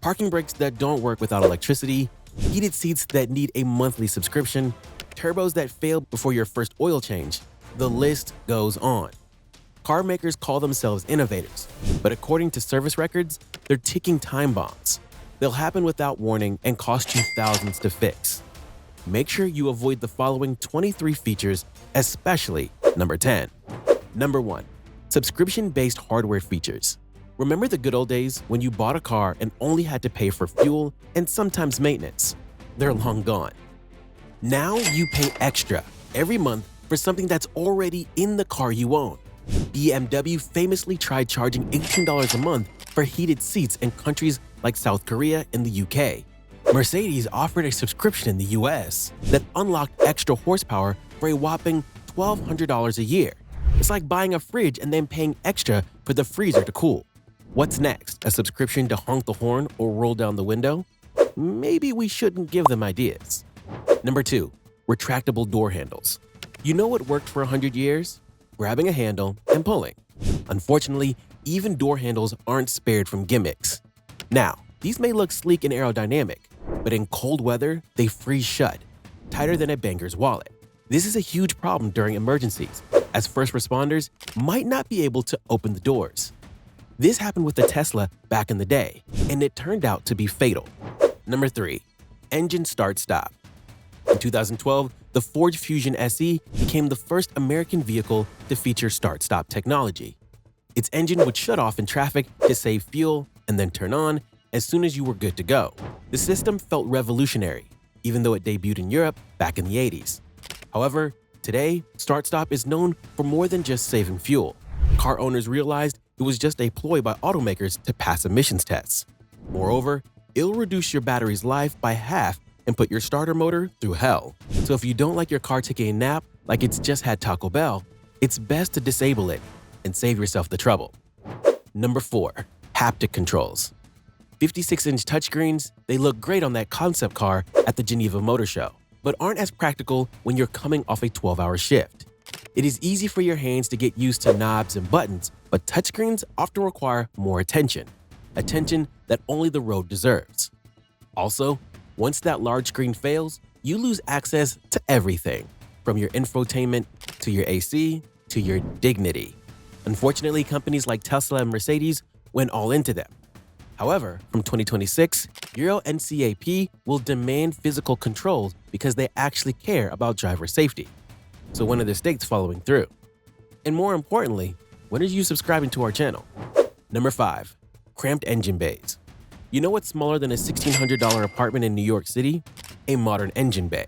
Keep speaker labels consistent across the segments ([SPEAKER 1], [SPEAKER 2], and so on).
[SPEAKER 1] parking brakes that don't work without electricity, heated seats that need a monthly subscription, turbos that fail before your first oil change. The list goes on. Car makers call themselves innovators, but according to service records, they're ticking time bombs. They'll happen without warning and cost you thousands to fix. Make sure you avoid the following 23 features, especially number 10. Number 1. Subscription-based hardware features. Remember the good old days when you bought a car and only had to pay for fuel and sometimes maintenance? They're long gone. Now you pay extra every month for something that's already in the car you own. BMW famously tried charging $18 a month for heated seats in countries like South Korea and the UK. Mercedes offered a subscription in the US that unlocked extra horsepower for a whopping $1,200 a year. It's like buying a fridge and then paying extra for the freezer to cool. What's next? A subscription to honk the horn or roll down the window? Maybe we shouldn't give them ideas. Number 2. Retractable door handles. You know what worked for 100 years? Grabbing a handle and pulling. Unfortunately, even door handles aren't spared from gimmicks. Now, these may look sleek and aerodynamic, but in cold weather, they freeze shut, tighter than a banker's wallet. This is a huge problem during emergencies, as first responders might not be able to open the doors. This happened with the Tesla back in the day, and it turned out to be fatal. Number 3. Engine start-stop. In 2012, the Ford Fusion SE became the first American vehicle to feature start-stop technology. Its engine would shut off in traffic to save fuel and then turn on as soon as you were good to go. The system felt revolutionary, even though it debuted in Europe back in the 80s. However, today, start-stop is known for more than just saving fuel. Car owners realized it was just a ploy by automakers to pass emissions tests. Moreover, it'll reduce your battery's life by half and put your starter motor through hell. So if you don't like your car taking a nap like it's just had Taco Bell, it's best to disable it and save yourself the trouble. Number 4. Haptic controls. 56-inch touchscreens, they look great on that concept car at the Geneva Motor Show, but aren't as practical when you're coming off a 12-hour shift. It is easy for your hands to get used to knobs and buttons, but touchscreens often require more attention that only the road deserves. Also, once that large screen fails, you lose access to everything, from your infotainment to your AC to your dignity. Unfortunately, companies like Tesla and Mercedes went all into them. However, from 2026, Euro NCAP will demand physical controls because they actually care about driver safety. So when are the states following through? And more importantly, when are you subscribing to our channel? Number 5. Cramped engine bays. You know what's smaller than a $1,600 apartment in New York City? A modern engine bay.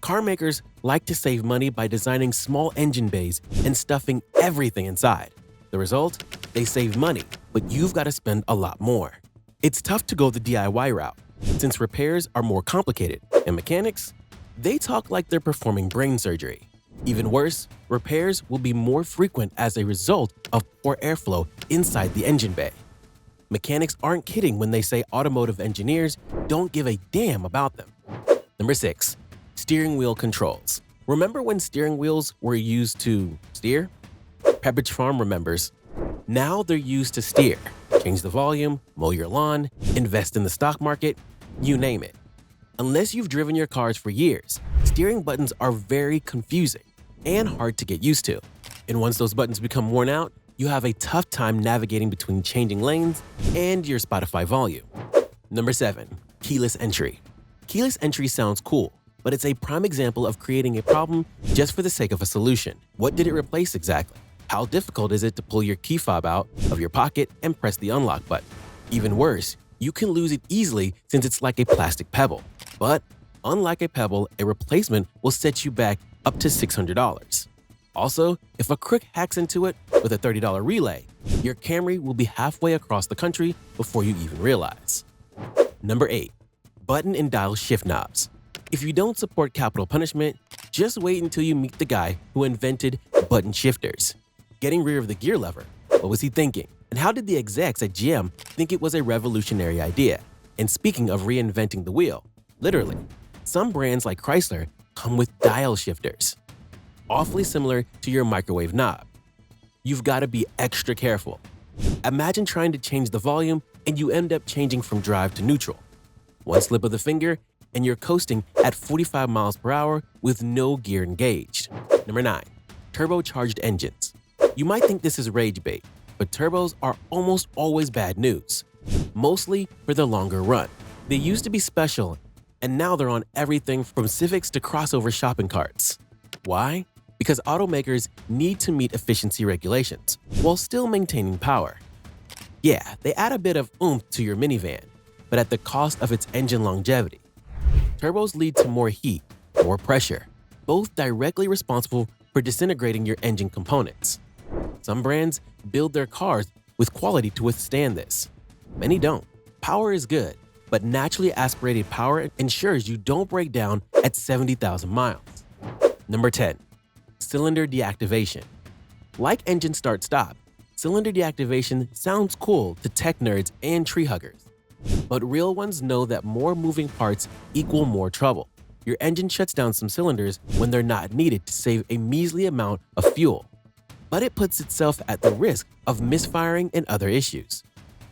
[SPEAKER 1] Car makers like to save money by designing small engine bays and stuffing everything inside. The result? They save money, but you've got to spend a lot more. It's tough to go the DIY route, since repairs are more complicated, and mechanics, they talk like they're performing brain surgery. Even worse, repairs will be more frequent as a result of poor airflow inside the engine bay. Mechanics aren't kidding when they say automotive engineers don't give a damn about them. Number 6. Steering wheel controls. Remember when steering wheels were used to steer? Pepperidge Farm remembers. Now they're used to steer. Change the volume, mow your lawn, invest in the stock market, you name it. Unless you've driven your cars for years, steering buttons are very confusing and hard to get used to. And once those buttons become worn out, you have a tough time navigating between changing lanes and your Spotify volume. Number 7. Keyless entry. Keyless entry sounds cool, but it's a prime example of creating a problem just for the sake of a solution. What did it replace exactly? How difficult is it to pull your key fob out of your pocket and press the unlock button? Even worse, you can lose it easily since it's like a plastic pebble. But unlike a pebble, a replacement will set you back up to $600. Also, if a crook hacks into it with a $30 relay, your Camry will be halfway across the country before you even realize. Number 8. Button and dial shift knobs. If you don't support capital punishment, just wait until you meet the guy who invented button shifters. Getting rid of the gear lever, what was he thinking? And how did the execs at GM think it was a revolutionary idea? And speaking of reinventing the wheel, literally, some brands like Chrysler come with dial shifters, awfully similar to your microwave knob. You've got to be extra careful. Imagine trying to change the volume and you end up changing from drive to neutral. One slip of the finger, and you're coasting at 45 miles per hour with no gear engaged. Number 9. Turbocharged engines. You might think this is rage bait, but turbos are almost always bad news, mostly for the longer run. They used to be special, and now they're on everything from Civics to crossover shopping carts. Why? Because automakers need to meet efficiency regulations while still maintaining power. Yeah, they add a bit of oomph to your minivan, but at the cost of its engine longevity. Turbos lead to more heat, more pressure, both directly responsible for disintegrating your engine components. Some brands build their cars with quality to withstand this. Many don't. Power is good, but naturally aspirated power ensures you don't break down at 70,000 miles. Number 10. Cylinder deactivation. Like engine start-stop, cylinder deactivation sounds cool to tech nerds and tree huggers. But real ones know that more moving parts equal more trouble. Your engine shuts down some cylinders when they're not needed to save a measly amount of fuel, but it puts itself at the risk of misfiring and other issues.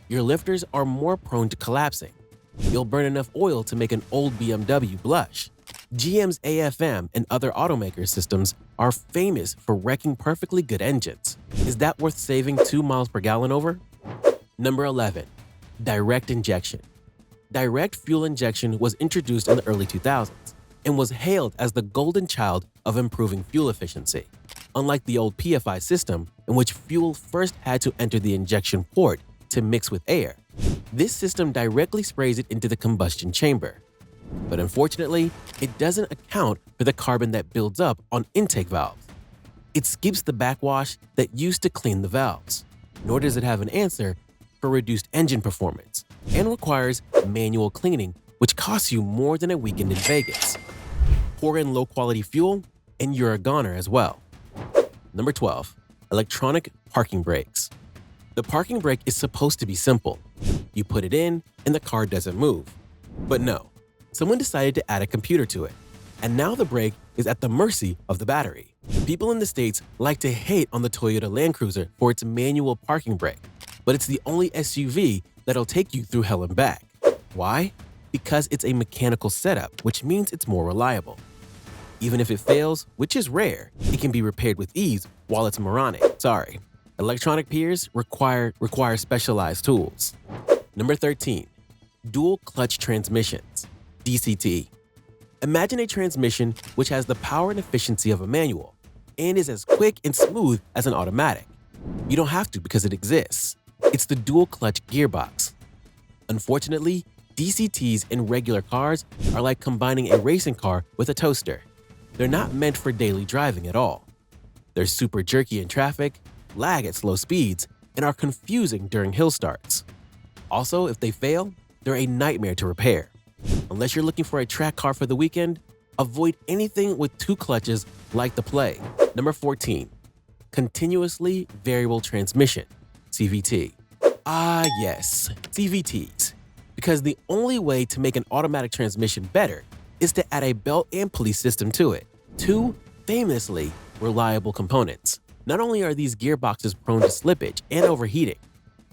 [SPEAKER 1] Your lifters are more prone to collapsing. You'll burn enough oil to make an old BMW blush. GM's AFM and other automaker systems are famous for wrecking perfectly good engines. Is that worth saving 2 miles per gallon over? Number 11. Direct injection. Direct fuel injection was introduced in the early 2000s and was hailed as the golden child of improving fuel efficiency. Unlike the old PFI system, in which fuel first had to enter the injection port to mix with air, this system directly sprays it into the combustion chamber. But unfortunately, it doesn't account for the carbon that builds up on intake valves. It skips the backwash that used to clean the valves, nor does it have an answer for reduced engine performance, and requires manual cleaning, which costs you more than a weekend in Vegas. Pour in low-quality fuel, and you're a goner as well. Number 12. Electronic parking brakes. The parking brake is supposed to be simple. You put it in, and the car doesn't move. But no, someone decided to add a computer to it, and now the brake is at the mercy of the battery. People in the States like to hate on the Toyota Land Cruiser for its manual parking brake, but it's the only SUV that'll take you through hell and back. Why? Because it's a mechanical setup, which means it's more reliable. Even if it fails, which is rare, it can be repaired with ease while it's moronic. Sorry. Electronic peers require specialized tools. Number 13. Dual clutch transmissions, DCT. Imagine a transmission which has the power and efficiency of a manual and is as quick and smooth as an automatic. You don't have to because it exists. It's the dual clutch gearbox. Unfortunately, DCTs in regular cars are like combining a racing car with a toaster. They're not meant for daily driving at all. They're super jerky in traffic, lag at slow speeds, and are confusing during hill starts. Also, if they fail, they're a nightmare to repair. Unless you're looking for a track car for the weekend, avoid anything with 2 clutches like the plague. Number 14. Continuously variable transmission, CVT. Ah yes, CVTs. Because the only way to make an automatic transmission better is to add a belt and pulley system to it. 2 famously reliable components. Not only are these gearboxes prone to slippage and overheating,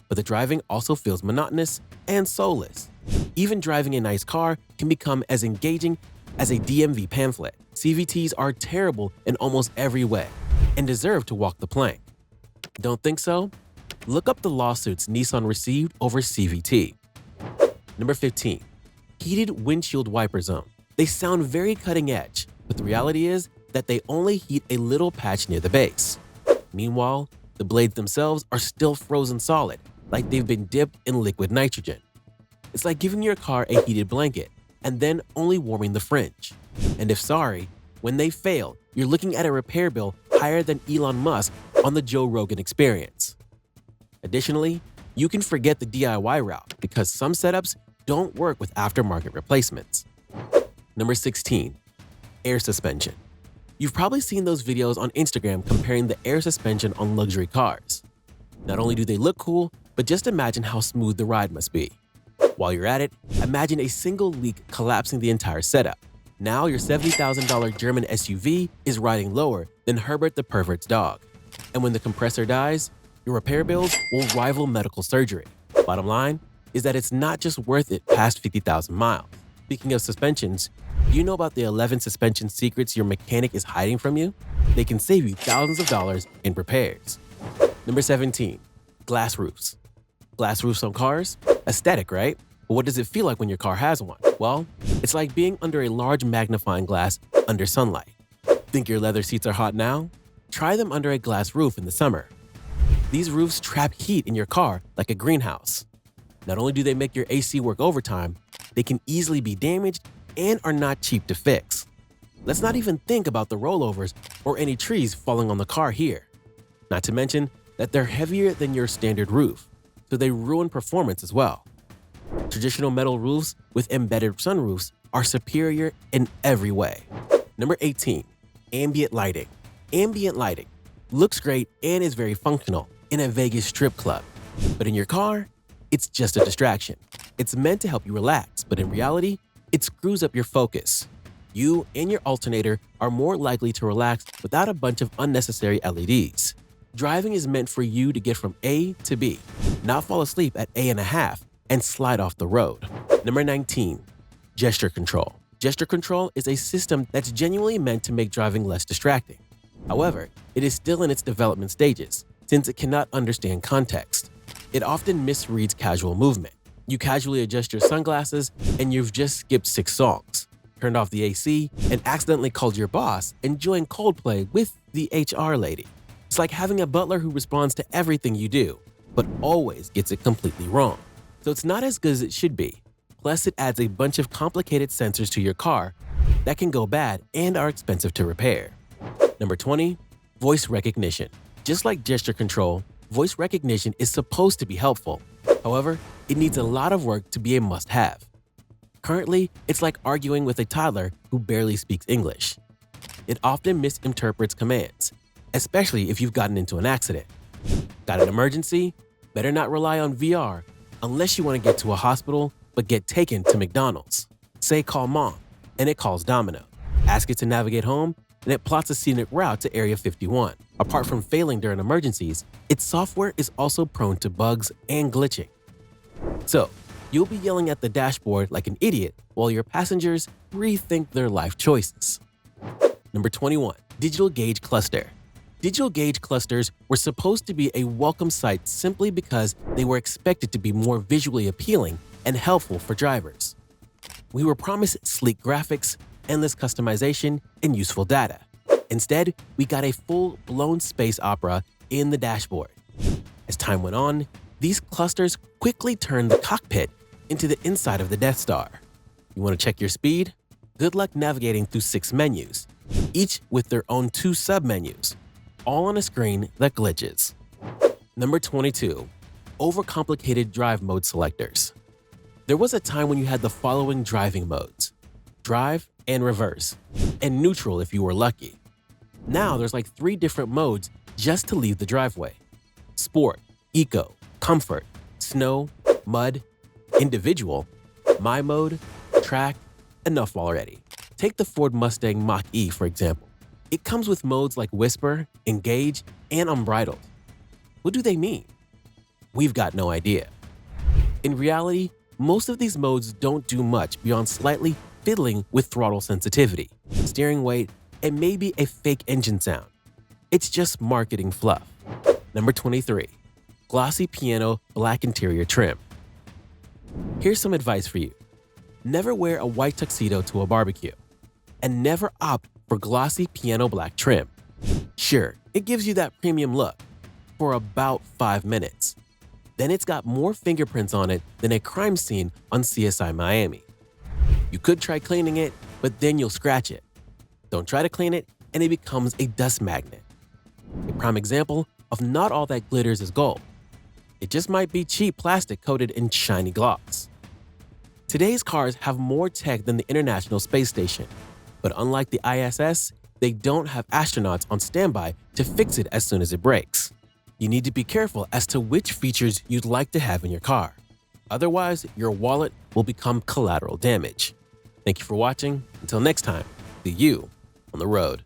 [SPEAKER 1] but the driving also feels monotonous and soulless. Even driving a nice car can become as engaging as a DMV pamphlet. CVTs are terrible in almost every way and deserve to walk the plank. Don't think so? Look up the lawsuits Nissan received over CVT. Number 15. Heated windshield wiper zone. They sound very cutting edge, but the reality is that they only heat a little patch near the base. Meanwhile, the blades themselves are still frozen solid, like they've been dipped in liquid nitrogen. It's like giving your car a heated blanket and then only warming the fringe. And if sorry, when they fail, you're looking at a repair bill higher than Elon Musk on the Joe Rogan Experience. Additionally, you can forget the DIY route because some setups don't work with aftermarket replacements. Number 16. Air suspension. You've probably seen those videos on Instagram comparing the air suspension on luxury cars. Not only do they look cool, but just imagine how smooth the ride must be. While you're at it, imagine a single leak collapsing the entire setup. Now your $70,000 German SUV is riding lower than Herbert the Pervert's dog. And when the compressor dies, your repair bills will rival medical surgery. Bottom line, is that it's not just worth it past 50,000 miles. Speaking of suspensions, do you know about the 11 suspension secrets your mechanic is hiding from you? They can save you thousands of dollars in repairs. Number 17, glass roofs. Glass roofs on cars? Aesthetic, right? But what does it feel like when your car has one? Well, it's like being under a large magnifying glass under sunlight. Think your leather seats are hot now? Try them under a glass roof in the summer. These roofs trap heat in your car like a greenhouse. Not only do they make your AC work overtime, they can easily be damaged and are not cheap to fix. Let's not even think about the rollovers or any trees falling on the car here. Not to mention that they're heavier than your standard roof, so they ruin performance as well. Traditional metal roofs with embedded sunroofs are superior in every way. Number 18, ambient lighting. Ambient lighting looks great and is very functional in a Vegas strip club, but in your car, it's just a distraction. It's meant to help you relax, but in reality, it screws up your focus. You and your alternator are more likely to relax without a bunch of unnecessary LEDs. Driving is meant for you to get from A to B, not fall asleep at A.5 and slide off the road. Number 19, gesture control. Gesture control is a system that's genuinely meant to make driving less distracting. However, it is still in its development stages, since it cannot understand context. It often misreads casual movement. You casually adjust your sunglasses and you've just skipped 6 songs, turned off the AC, and accidentally called your boss enjoying Coldplay with the HR lady. It's like having a butler who responds to everything you do, but always gets it completely wrong. So it's not as good as it should be. Plus, it adds a bunch of complicated sensors to your car that can go bad and are expensive to repair. Number 20, voice recognition. Just like gesture control, voice recognition is supposed to be helpful. However, it needs a lot of work to be a must-have. Currently, it's like arguing with a toddler who barely speaks English. It often misinterprets commands, especially if you've gotten into an accident. Got an emergency? Better not rely on VR unless you want to get to a hospital but get taken to McDonald's. Say call mom, and it calls Domino. Ask it to navigate home, and it plots a scenic route to Area 51. Apart from failing during emergencies, its software is also prone to bugs and glitching. So, you'll be yelling at the dashboard like an idiot while your passengers rethink their life choices. Number 21, digital gauge cluster. Digital gauge clusters were supposed to be a welcome sight simply because they were expected to be more visually appealing and helpful for drivers. We were promised sleek graphics, endless customization, and useful data. Instead, we got a full-blown space opera in the dashboard. As time went on, these clusters quickly turned the cockpit into the inside of the Death Star. You want to check your speed? Good luck navigating through 6 menus, each with their own 2 submenus, all on a screen that glitches. Number 22, overcomplicated drive mode selectors. There was a time when you had the following driving modes: drive and reverse, and neutral if you were lucky. Now there's like 3 different modes just to leave the driveway: sport, eco, comfort, snow, mud, individual, my mode, track. Enough already. Take the Ford Mustang Mach-E for example. It comes with modes like whisper, engage, and unbridled. What do they mean? We've got no idea. In reality, most of these modes don't do much beyond slightly fiddling with throttle sensitivity, steering weight, and maybe a fake engine sound. It's just marketing fluff. Number 23, glossy piano black interior trim. Here's some advice for you. Never wear a white tuxedo to a barbecue, and never opt for glossy piano black trim. Sure, it gives you that premium look for about 5 minutes. Then it's got more fingerprints on it than a crime scene on CSI Miami. You could try cleaning it, but then you'll scratch it. Don't try to clean it, and it becomes a dust magnet. A prime example of not all that glitters is gold. It just might be cheap plastic coated in shiny gloss. Today's cars have more tech than the International Space Station, but unlike the ISS, they don't have astronauts on standby to fix it as soon as it breaks. You need to be careful as to which features you'd like to have in your car. Otherwise, your wallet will become collateral damage. Thank you for watching. Until next time, see you on the road.